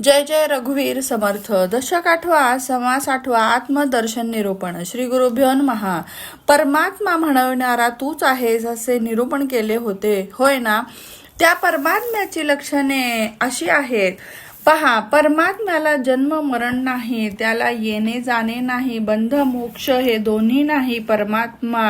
जय जय रघुवीर समर्थ. दशक 8 समास 8 आत्मदर्शन निरूपण. श्री गुरुभ्यो नमः. परमात्मा म्हणवणारा तूच आहेस असे निरूपण केले होते, होय ना? त्या परमात्म्याची लक्षणे अशी आहेत. पहा, परमात्म्याला जन्म मरण नाही, त्याला येणे जाणे नाही, बंध मोक्ष हे दोन्ही नाही. परमात्मा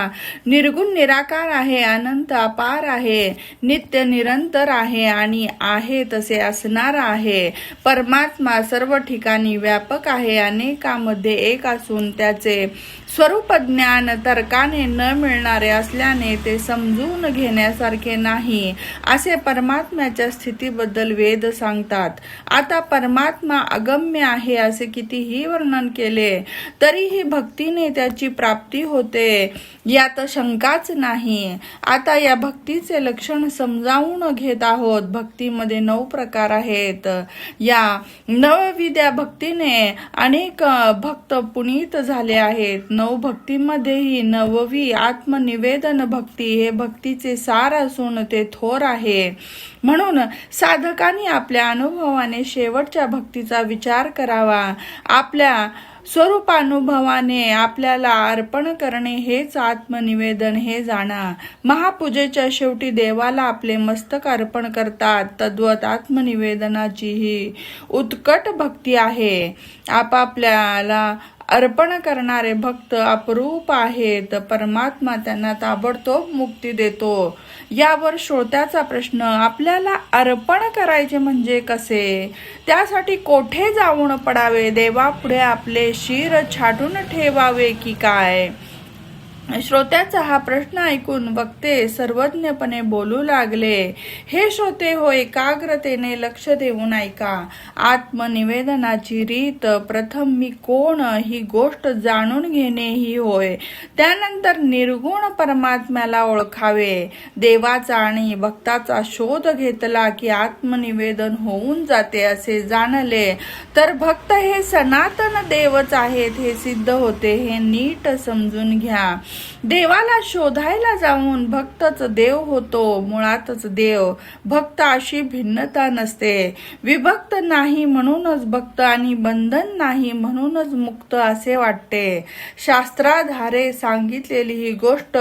निर्गुण निराकार आहे, अनंत अपार आहे, नित्य निरंतर आहे आणि आहे तसे असणार आहे. परमात्मा सर्व ठिकाणी व्यापक आहे, अनेकामध्ये एक असून त्याचे स्वरूप ज्ञान तर्काने न मिळणारे असल्याने ते समजून घेण्यासारखे नाही, असे परमात्म्याच्या स्थितीबद्दल वेद सांगतात. आता परमात्मा अगम्य आहे असे कितीही वर्णन केले तरीही भक्तीने त्याची प्राप्ती होते, यात शंकाच नाही. आता या भक्तीचे लक्षण समजावून घेत आहोत. भक्तीमध्ये 9 प्रकार आहेत. या 9विध्या भक्तीने अनेक भक्त पुनीत झाले आहेत. 9 भक्तीमध्येही 9वी आत्मनिवेदन भक्ती हे भक्तीचे सार असून ते थोर आहे. म्हणून साधकांनी आपल्या अनुभवाने शेवटच्या भक्तीचा विचार करावा. आपल्या स्वरूपानुभवाने आपल्याला अर्पण करणे हेच आत्मनिवेदन हे जाणा. महापूजेच्या शेवटी देवाला आपले मस्तक अर्पण करतात. तद्वत आत्मनिवेदनाची ही उत्कट भक्ती आहे. आपापल्याला अर्पण करणारे भक्त अपरूप आहेत. परमात्मा त्यांना ताबडतोब मुक्ती देतो. यावर श्रोत्याचा प्रश्न, आपल्याला अर्पण करायचे म्हणजे कसे? त्यासाठी कोठे जाऊन पडावे? देवापुढे आपले शिर छाटून ठेवावे की काय? श्रोत्याचा हा प्रश्न ऐकून वक्ते सर्वज्ञपणे बोलू लागले. हे श्रोते हो, एकाग्रतेने लक्ष देऊन ऐका. आत्मनिवेदनाची रीत प्रथम मी कोण ही गोष्ट जाणून घेणे ही होय. त्यानंतर निर्गुण परमात्म्याला ओळखावे. देवाचा आणि भक्ताचा शोध घेतला की आत्मनिवेदन होऊन जाते असे जाणले तर भक्त हे सनातन देवच आहेत हे सिद्ध होते. हे नीट समजून घ्या. देवाला शोधायला जाऊन भक्तच देव होतो. मुळातच देव भक्त अशी भिन्नता नसते. विभक्त नाही म्हणूनच भक्त आणि बंधन नाही म्हणूनच मुक्त असे वाटते. शास्त्राधारे सांगितलेली ही गोष्ट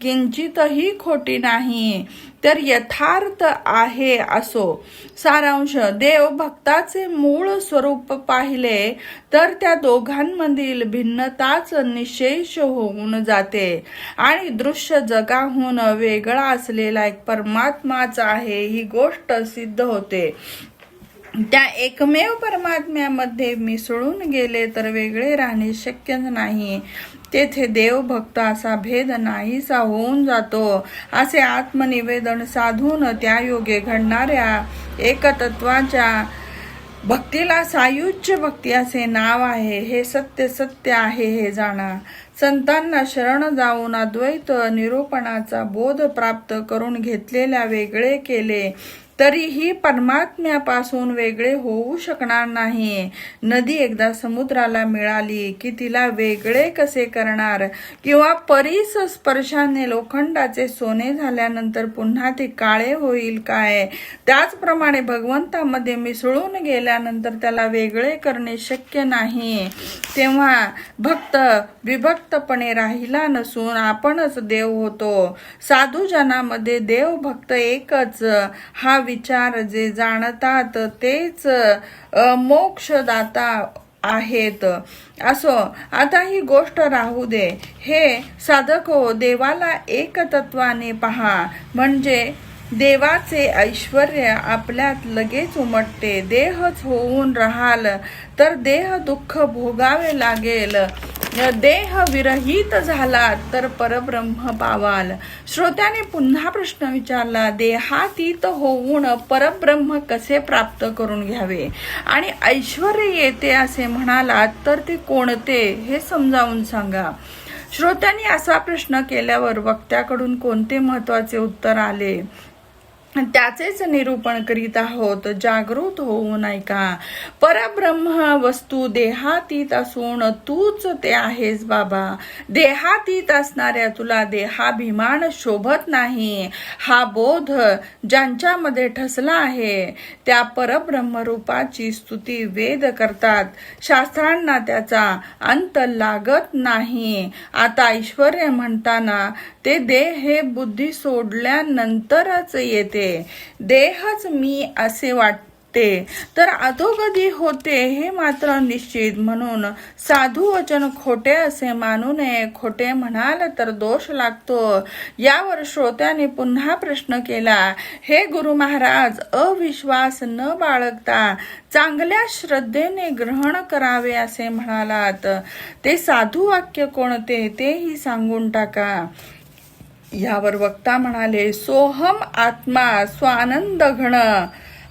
किंचितही खोटी नाही, तर यथार्थ आहे. असो, सारांश, देव भक्ताचे मूळ स्वरूप पाहिले तर त्या दोघांमधील भिन्नताच निशेष होऊन जाते आणि दृश्य जगाहून वेगळा असलेला एक परमात्माच आहे ही गोष्ट सिद्ध होते. त्या एकमेव परमात्म्यामध्ये मिसळून गेले तर वेगळे राहणे शक्यच नाही. तेथे देव भक्त असा भेद नाहीसा होऊन जातो. असे आत्मनिवेदन साधून त्या योगे घडणाऱ्या एकतत्वाच्या भक्तीला सायुज्य भक्ती असे नाव आहे. हे सत्य सत्य आहे हे जाणा. संतांना शरण जाऊन अद्वैत निरूपणाचा बोध प्राप्त करून घेतलेल्या वेगळे केले तरीही परमात्म्यापासून वेगळे होऊ शकणार नाही. नदी एकदा समुद्राला मिळाली की तिला वेगळे कसे करणार? किंवा परीस स्पर्शाने लोखंडाचे सोने झाल्यानंतर पुन्हा ते काळे होईल काय? त्याचप्रमाणे भगवंतामध्ये मिसळून गेल्यानंतर त्याला वेगळे करणे शक्य नाही. तेव्हा भक्त विभक्तपणे राहिला नसून आपणच देव होतो. साधूजनामध्ये देव भक्त एकच हा विचार जे जाणतात तेच मोक्षदाता आहेत. असो, आता ही गोष्ट राहू दे. हे साधक हो, देवाला एकतत्वाने पहा म्हणजे देवाचे ऐश्वर्य आपल्यात लगेच उमटते. देहच होऊन राहाल तर देह दुःख भोगावे लागेल. देह विरहित झाला तर परब्रह्म पावाल. श्रोत्याने पुन्हा प्रश्न विचारला, देहातीत होऊन परब्रह्म कसे प्राप्त करून घ्यावे? आणि ऐश्वर्य येते असे म्हणालात तर ते कोणते हे समजावून सांगा. श्रोत्यांनी असा प्रश्न केल्यावर वक्त्याकडून कोणते महत्वाचे उत्तर आले? त्याचेच निरूपण करीत आहोत. जागृत होऊन ऐका. परब्रह्म वस्तू देहातीत असून तूच ते आहेस बाबा. देहातीत असणाऱ्या तुला देहाभिमान शोभत नाही. हा बोध ज्यांच्यामध्ये ठसला आहे त्या परब्रह्मरूपाची स्तुती वेद करतात. शास्त्रांना त्याचा अंत लागत नाही. आता ऐश्वर्य म्हणताना ते देह हे बुद्धी सोडल्यानंतरच येते. देहच मी असे वाटते तर अधोगती होते हे मात्र निश्चित. म्हणून साधू वचन खोटे असे मानू नये. खोटे म्हणाल तर दोष लागतो. यावर श्रोत्याने पुन्हा प्रश्न केला. हे गुरु महाराज, अविश्वास न बाळगता चांगल्या श्रद्धेने ग्रहण करावे असे म्हणालात. ते साधू वाक्य कोणते तेही सांगून टाका. यावर वक्ता म्हणाले, सोहम आत्मा स्वानंद घन,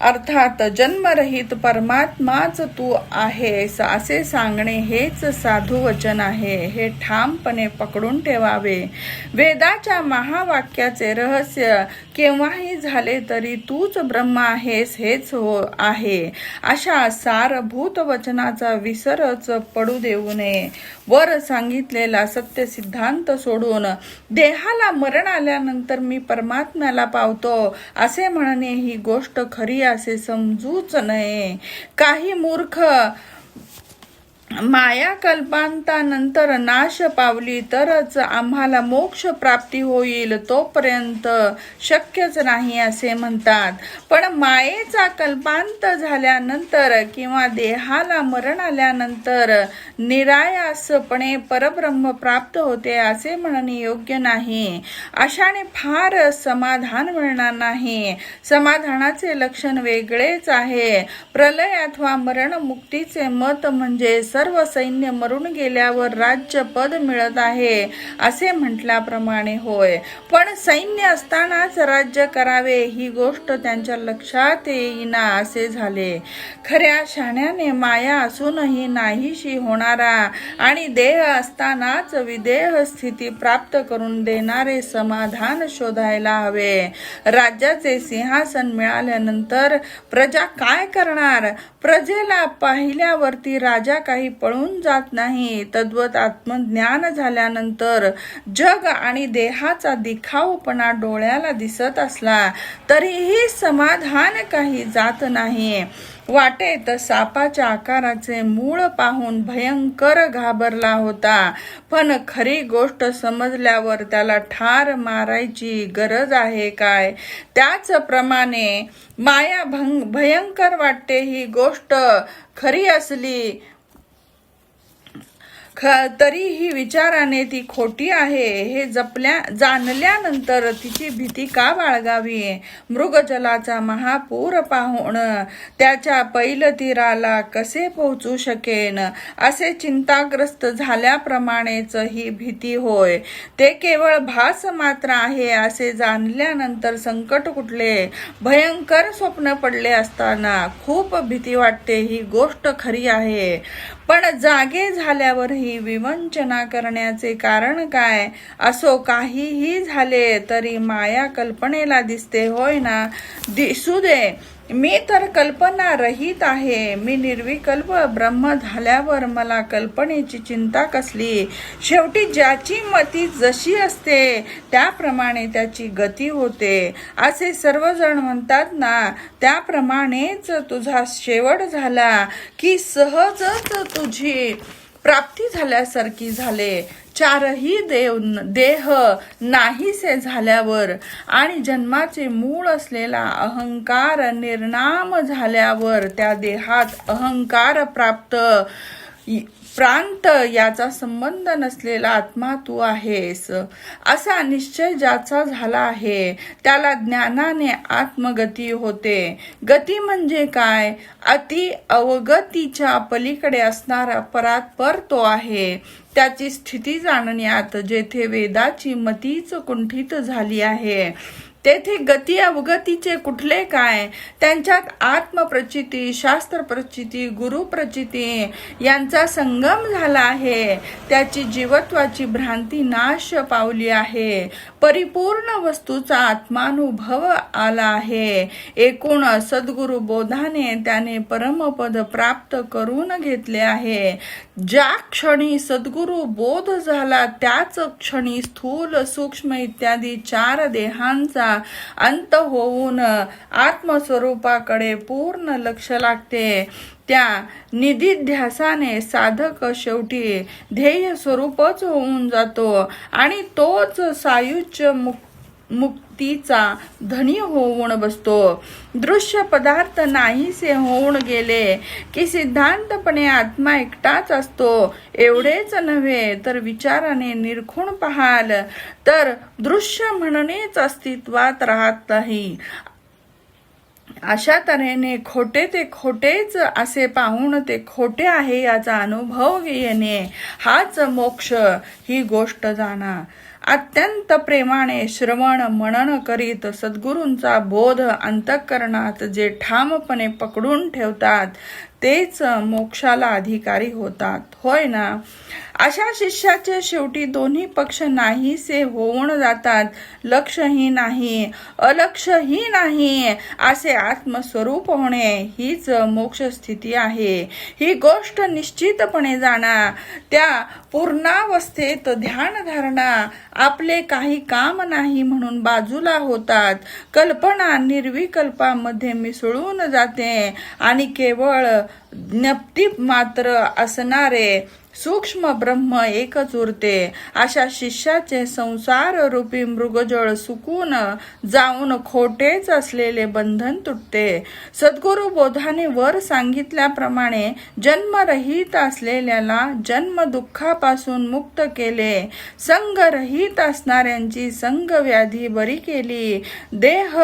अर्थात जन्मरहित परमात्माच तू आहेस असे सांगणे हेच साधू वचन आहे. हे ठामपणे पकडून ठेवावे. वेदाच्या महावाक्याचे रहस्य केव्हाही झाले तरी तूच ब्रह्म आहेस हेच आहे. अशा सारभूत वचनाचा विसरच पडू देऊ नये. वर सांगितलेला सत्य सिद्धांत सोडून देहाला मरण आल्यानंतर मी परमात्म्याला पावतो असे म्हणणे ही गोष्ट खरी असे समजूच नये. काही मूर्ख माया कल्पांतानंतर नाश पावली तरच आम्हाला मोक्ष प्राप्ती होईल, तोपर्यंत शक्यच नाही असे म्हणतात. पण मायेचा कल्पांत झाल्यानंतर किंवा देहाला मरण आल्यानंतर निरायासपणे परब्रह्म प्राप्त होते असे म्हणणे योग्य नाही. अशाने फार समाधान मिळणार नाही. समाधानाचे लक्षण वेगळेच आहे. प्रलय अथवा मरण मुक्तीचे मत म्हणजे सर्व सैन्य मरून गेल्यावर राज्य पद मिळत आहे असे म्हटल्याप्रमाणे होय. पण सैन्य असतानाच राज्य करावे ही गोष्ट त्यांच्या लक्षात येईना असे झाले. खऱ्या शहाण्याने माया असूनही नाहीशी होणारा आणि देह असतानाच विदेह स्थिती प्राप्त करून देणारे समाधान शोधायला हवे. राज्याचे सिंहासन मिळाल्यानंतर प्रजा काय करणार? प्रजेला पाहिल्यावरती राजा काही पळून जात नाही. तद्वत आत्मज्ञान झाल्यानंतर जग आणि देहाचा दिखाऊपणा डोळ्याला दिसत असला तरीही समाधान काही जात नाही. वाटेत सापाच्या आकाराचे मूळ पाहून भयंकर घाबरला होता. पण खरी गोष्ट समजल्यावर त्याला ठार मारायची गरज आहे काय? त्याचप्रमाणे माया भयंकर वाटते ही गोष्ट खरी असली तरीही विचाराने ती खोटी आहे हे जाणल्यानंतर तिची भीती का बाळगावी? मृगजलाचा महापूर पाहून त्याच्या पैलतीराला कसे पोहोचू शकेन असे चिंताग्रस्त झाल्याप्रमाणेच ही भीती होय. ते केवळ भास मात्र आहे असे जाणल्यानंतर संकट कुठले? भयंकर स्वप्न पडले असताना खूप भीती वाटते ही गोष्ट खरी आहे. पण जागे झाल्यावरही विवंचना करण्याचे कारण काय? असो काहीही झाले तरी माया कल्पनेला दिसते होय ना? दिसू दे. मी तर कल्पना रहित आहे. मी निर्विकल्प ब्रह्म झाल्यावर मला कल्पनेची चिंता कसली? शेवटी ज्याची मती जशी असते त्याप्रमाणे त्याची गती होते असे सर्वजण म्हणतात ना, त्याप्रमाणेच तुझा शेवट झाला की सहजच तुझी प्राप्ती झाल्यासारखी झाले. चारही देह नाहीसे झाल्यावर आणि जन्माचे मूळ असलेला अहंकार निर्नाम झाल्यावर त्या देहात अहंकार प्रांत याचा संबंध नसलेला आत्मा तू आहेस असा निश्चय ज्याचा झाला आहे त्याला ज्ञानाने आत्मगती होते. गती म्हणजे काय? अति अवगतीच्या पलीकडे असणारा परात्पर तो आहे. त्याची स्थिती जाणण्यात जेथे वेदाची मतीच कुंठित झाली आहे तेथे गती अवगतीचे कुठले काय? त्यांच्यात आत्मप्रचिती, शास्त्रप्रचिती, गुरुप्रचिती यांचा संगम झाला आहे. त्याची जीवत्वाची भ्रांती नाश पावली आहे. परिपूर्ण वस्तूचा आत्मानुभव आला आहे. एकूण सद्गुरु बोधाने त्याने परमपद प्राप्त करून घेतले आहे. ज्या क्षणी सद्गुरु बोध झाला त्याच क्षणी स्थूल सूक्ष्म इत्यादी 4 देहांचा अंत होऊन आत्मस्वरूपाकडे पूर्ण लक्ष लागते. त्या निधिध्यासाने साधक शेवटी ध्येय स्वरूपच होऊन जातो आणि तोच सायुज्य मुक्तीचा धनी होऊन बसतो. दृश्य पदार्थ नाहीसे होऊन गेले की सिद्धांतपणे आत्मा एकटाच असतो. एवढेच नव्हे तर विचाराने निरखून पाहाल तर दृश्य म्हणणेच अस्तित्वात राहत नाही. अशा तऱ्हेने खोटे ते खोटेच असे पाहून ते खोटे आहे याचा अनुभव येणे हाच मोक्ष ही गोष्ट जाणा. अत्यंत प्रेमाने श्रवण मनन करीत सद्गुरूंचा बोध अंतःकरणात जे ठामपणे पकडून ठेवतात तेच मोक्षाला अधिकारी होतात, होय ना. अशा शिष्याचे शेवटी दोन्ही पक्ष नाहीसे होऊन जातात. लक्षही नाही अलक्षही नाही असे आत्मस्वरूप होणे हीच मोक्ष स्थिती आहे. ही गोष्ट निश्चितपणे जाणा. त्या पूर्णावस्थेत ध्यानधारणा आपले काही काम नाही म्हणून बाजूला होतात. कल्पना निर्विकल्पामध्ये मिसळून जाते आणि केवळ ज्ञप्ती मात्र असणारे सूक्ष्म ब्रह्म एकच उरते. अशा शिष्याचे संसार रूपी मृगजळ सुकून जाऊन खोटेच असलेले बंधन तुटते. सद्गुरु बोधाने वर सांगितल्याप्रमाणे जन्मरहित असलेल्याला जन्म दुःखापासून मुक्त केले. संगरहित असणाऱ्यांची संग व्याधी बरी केली. देह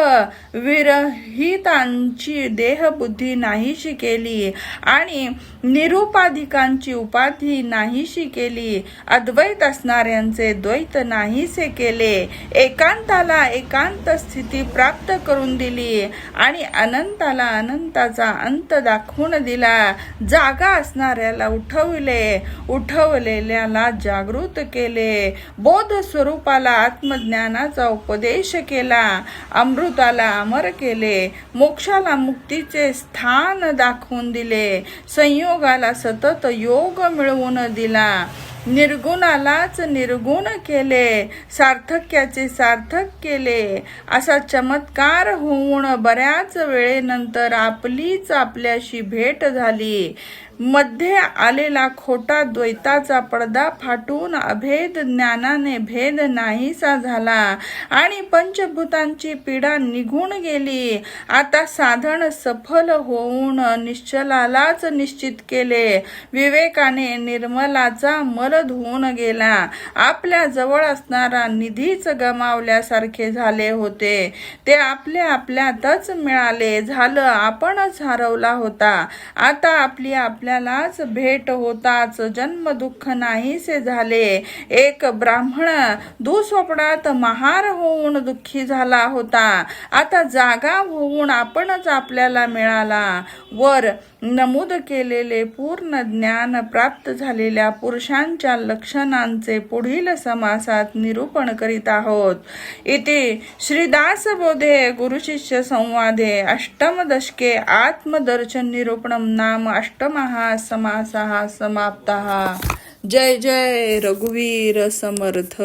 विरहितांची देहबुद्धी नाहीशी केली आणि निरुपाधिकांची उपाधी नाहीशी केली. अद्वैत असणाऱ्यांचे द्वैत नाहीसे केले. एकांताला एकांत स्थिती प्राप्त करून दिली आणि अनंताला अनंताचा अंत दाखवून दिला. जागा असणाऱ्याला उठवले, उठवलेल्याला जागृत केले. बोध स्वरूपाला आत्मज्ञानाचा उपदेश केला. अमृताला अमर केले. मोक्षाला मुक्तीचे स्थान दाखवून दिले. संयोगाला सतत योग मिळवून दिला. निर्गुणालाच निर्गुण केले. सार्थक्याचे सार्थक केले. असा चमत्कार होऊन बऱ्याच वेळेनंतर आपलीच आपल्याशी भेट झाली. मध्ये आलेला खोटा द्वैताचा पडदा फाटून अभेद ज्ञानाने भेद नाहीसा झाला आणि पंचभूतांची पीडा निघून गेली. आता साधन सफल होऊन निश्चलालाच निश्चित केले. विवेकाने निर्मलाचा मल धुवून गेला. आपल्या जवळ असणारा निधीच गमावल्यासारखे झाले होते. ते आपल्या आपल्यातच मिळाले. झालं आपणच हरवला होता. आता आपली आपल्यालाच भेट होताच जन्म दुःख नाहीसे झाले. एक ब्राह्मण दुःस्वप्नात महार होऊन दुःखी झाला होता. आता जागा होऊन आपणच आपल्याला मिळाला. वर नमूद केलेले पूर्ण ज्ञान प्राप्त झालेल्या पुरुषांच्या लक्षणांचे पुढील समासात निरूपण करीत आहोत. इथे श्रीदासबोधे गुरुशिष्य संवादे अष्टम दशके आत्मदर्शन निरूपणम नाम अष्टमः समासः समाप्तः. जय जय रघुवीर समर्थ.